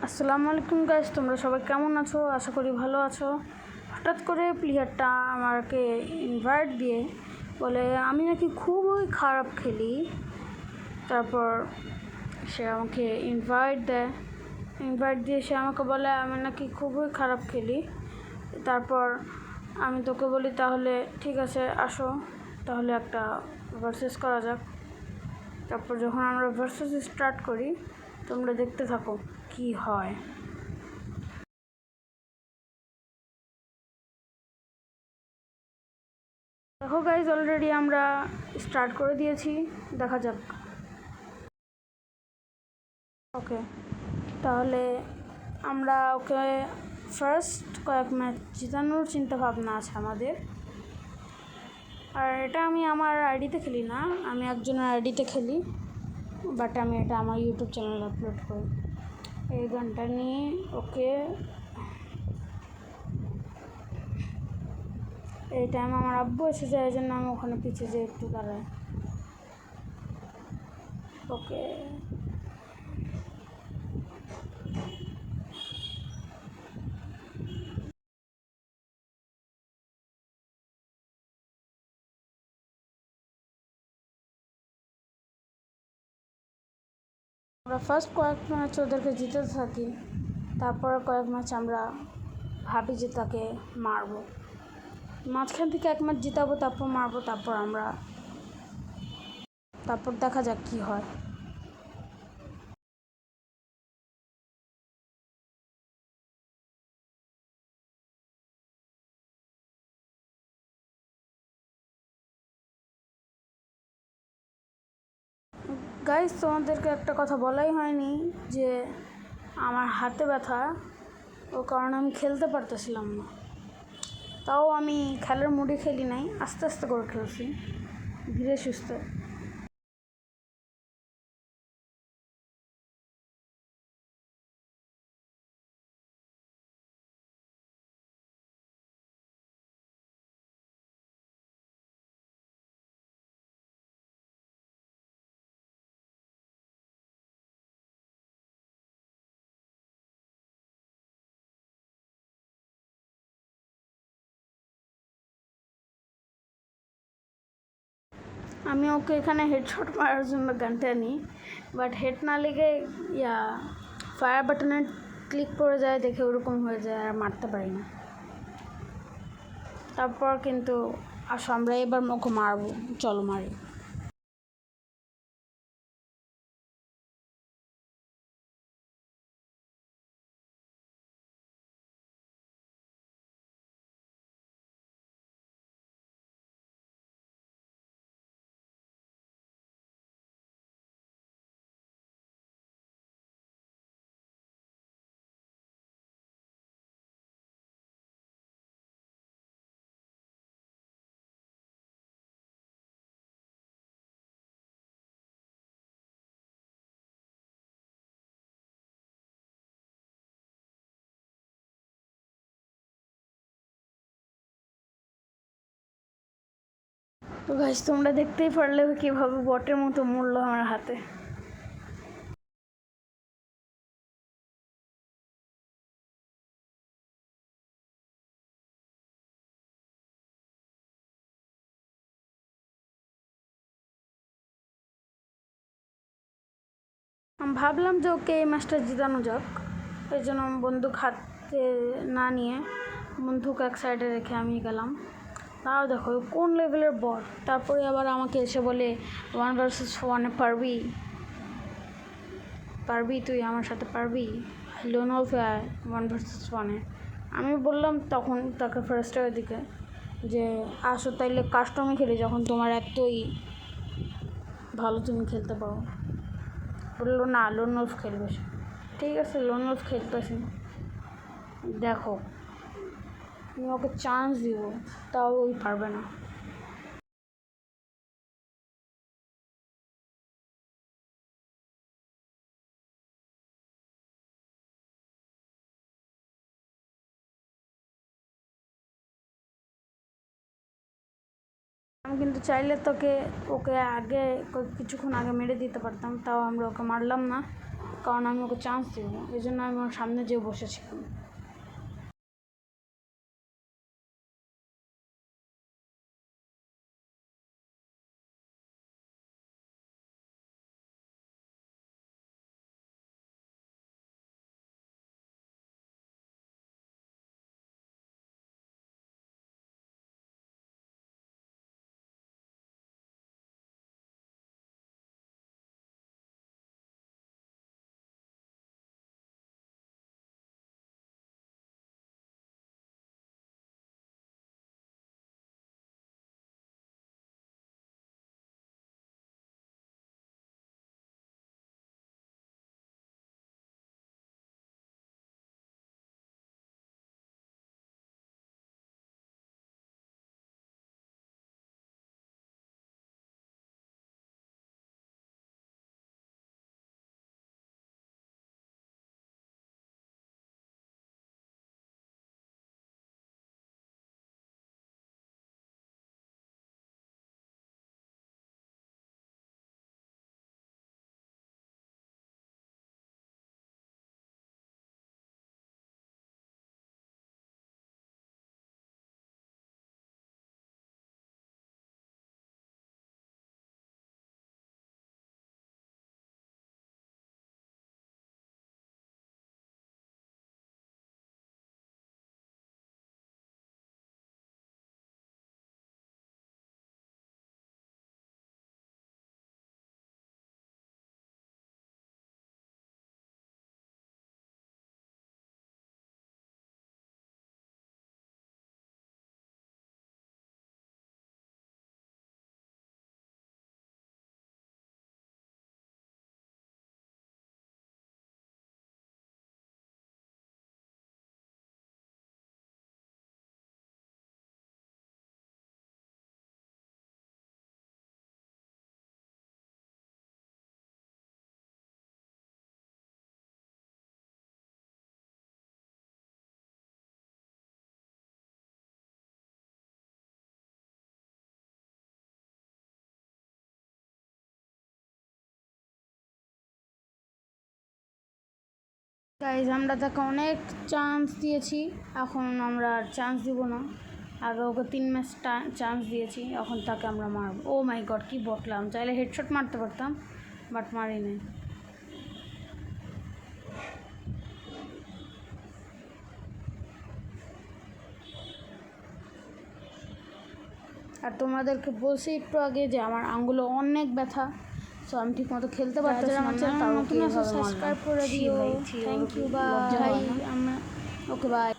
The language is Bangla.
আসসালামু আলাইকুম গাইস, তোমরা সবাই কেমন আছো? আশা করি ভালো আছো। হঠাৎ করে প্লেয়ারটা আমাকে ইনভাইট দিয়ে বলে আমি নাকি খুবই খারাপ খেলি। তারপর সে আমাকে ইনভাইট দিয়ে সে আমাকে বলে আমি নাকি খুবই খারাপ খেলি। তারপর আমি তোকে বলি তাহলে ঠিক আছে আসো, তাহলে একটা ভার্সেস করা যাক। তারপর যখন আমরা ভার্সেস স্টার্ট করি তোমরা দেখতে থাকো কি হয়। দেখো গাইজ, অলরেডি আমরা স্টার্ট করে দিয়েছি, দেখা যাক। ওকে, তাহলে আমরা ওকে ফার্স্ট কয়েক ম্যাচ জেতানোর চিন্তা ভাবনা আছে আমাদের। আর এটা আমি আমার আইডিতে খেলি না, আমি একজনের আইডিতে খেলি, বাট আমি এটা আমার ইউটিউব চ্যানেলে আপলোড করি। এই গানটা নিয়ে ওকে এই টাইম আমার আব্বু এসে যায়, এই জন্য আমি ওখানে পিছিয়ে যাই একটু দাঁড়ায়। ওকে, আমরা ফার্স্ট কয়েক ম্যাচ ওদেরকে জিতে থাকি, তারপরে কয়েক ম্যাচ আমরা ভাবি যে তাকে মারবো, মাঝখান থেকে এক ম্যাচ জিতাবো, তারপর মারবো, তারপর দেখা যাক কি হয়। গাইস, তোমাদেরকে একটা কথা বলাই হয়নি যে আমার হাতে ব্যথা, ও কারণে আমি খেলতে পারতেছিলাম না। তাও আমি খেলার মুডে খেলি নাই, আস্তে আস্তে করে খেলছি, ধীরে সুস্থে। আমি ওকে এখানে হেডশট মারার জন্য গানটা নিই, বাট হেড না লেগে ফায়ার বাটনে ক্লিক করে যায় দেখে ওরকম হয়ে যায়, আর মারতে পারি না। তারপর কিন্তু আসো আমরা এবার ওকে মারবো, চলো মারি। তো গাইস, তোমরা দেখতেই পারলে কীভাবে বটের মতো মরলো আমার হাতে। আমি ভাবলাম যে ওকে এই ম্যাচটা জিতানো যাক, এই জন্য বন্দুক হাতে না নিয়ে বন্দুক এক সাইডে রেখে আমি গেলাম। তাও দেখো কোন লেভেলের বট, তারপরে আবার আমাকে এসে বলে 1 vs 1 পারবি তুই আমার সাথে পারবি, লোন অল্পে 1 vs 1। আমি বললাম তখন তাকে ফার্স্টের দিকে যে আসো তাইলে কাস্টমে খেলি, যখন তোমার এতই ভালো তুমি খেলতে পারো। বললো না, লোন অল্প খেলবে। ঠিক আছে, লোন অল্প খেলতেছি। দেখো আমি ওকে চান্স দিব, তাও ওই পারবে না। আমি কিন্তু চাইলে ওকে আগে কিছুক্ষণ আগে মেরে দিতে পারতাম, তাও আমরা ওকে মারলাম না। কারণ আমি ওকে চান্স দেবো, এই জন্য আমি ওর সামনে যেয়ে বসেছিলাম। গাইজ আমরা তাকে অনেক চান্স দিয়েছি, এখন আমরা আর চান্স দিব না। আগে ওকে 3 ম্যাচ চান্স দিয়েছি, এখন তাকে আমরা মারব। ও মাই গড, কি বটলাম, চাইলে হেডশট মারতে পারতাম বাট মারি নাই। আর তোমাদেরকে বলছি একটু আগে যে আমার আঙ্গুলে অনেক ব্যথা, সো আমি ঠিক মতো খেলতে পারতেছিলাম না। তাও নতুন সাবস্ক্রাইব করে দিও, থ্যাংক ইউ, বাই। আমরা ওকে বাই।